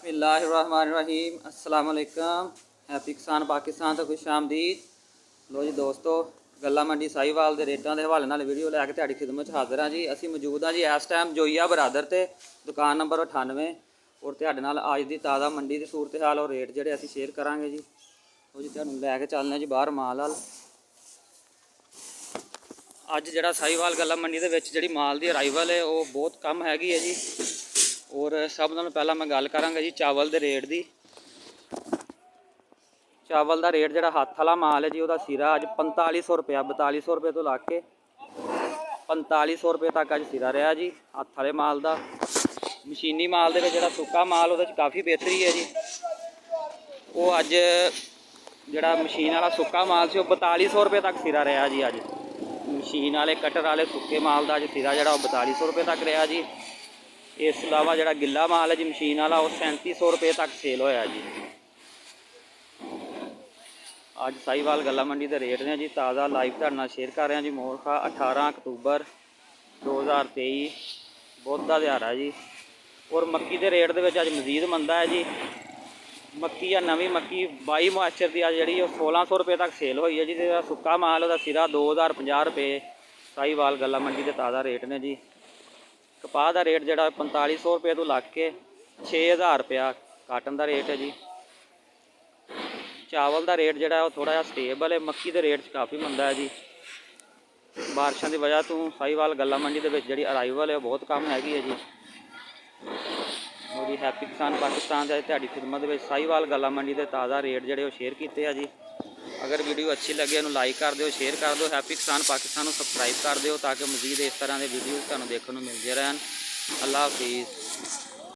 बिस्मिल्लाहिर्रहमानिर्रहीम अस्सलाम वालेकुम। हैप्पी किसान पाकिस्तान तो खुश आमदीद। लो जी दोस्तों, गल्ला मंडी साहिवाल के रेटां के हवाले नाल वीडियो लैके तुहाडी खिदमत हाजिर हाँ जी। असी मौजूद हाँ जी इस टाइम जोईया बरादर ते दुकान नंबर 98 और तुहाडे नाल अज की ताज़ा मंडी की सूरत हाल और रेट जिहड़े असी शेयर करांगे जी। वो जी तुहानूं लैके चलने जी बाहर माल वाल। अज जिहड़ा साहिवाल गल्ला मंडी दे विच जिहड़ी माल की अराइवल है वो बहुत कम हैगी है जी। और सब नालों पहला मैं गल करांगा जी चावल के रेट की। चावल का रेट जिहड़ा हत्थ वाला माल है जी वह सिरा अज 4500 रुपया 4200 रुपये तो लग के 4500 रुपये तक अज सिरा रहा जी हत्थ वाले माल का। मशीनी माल के जिहड़ा सुक्का माल वो काफ़ी बेहतरी है जी। वो अज जिहड़ा मशीन वाला सुक्का माल से 4200 रुपये तक सिरा रहा जी। अज मशीन वाले कटर वाले सुक्के माल का अज सिरा जिहड़ा 4200 रुपये तक रहा जी। इस अलावा जिहड़ा गिला माल है जी मशीन वाला वो 3700 रुपये तक सेल होया जी। अज साहिवाल गल्ला मंडी के रेट ने जी ताज़ा लाइव तुहाडे नाल शेयर कर रहे हैं जी। मोरखा 18 अक्तूबर 2023 बुध का दिहाड़ा जी। और मक्की के रेट के अज मजीद मंदा है जी। मक्की या नवी मक्की 22 मुआचर की अज जी 1600 रुपये तक सेल हुई है जी। सुक्का माल वह सिरा 2050 रुपये साहिवाल गल्ला मंडी के ताज़ा रेट ने जी। कपाह का रेट जोड़ा 4500 रुपये तो लग के 6000 रुपया काटन का रेट है जी। चावल का रेट जोड़ा थोड़ा जहा स्टेबल है। मक्की के रेट काफ़ी मंदा है जी। बारिशों की वजह तो साहिवाल गल्ला मंडी के जी अराइवल है बहुत कम हैगी है जी। और जी हैप्पी किसान पाकिस्तान से तुहाडी खिदमत में साहिवाल गल्ला मंडी के ताज़ा रेट जोड़े शेयर किए हैं जी। अगर वीडियो अच्छी लगे उन्होंने लाइक कर दो, शेयर कर दो। हैप्पी किसान पाकिस्तान को सबसक्राइब कर दो ताकि मजीद इस तरह के वीडियो तुहानूं देखने को मिलते रहन। अल्लाह हाफिज़।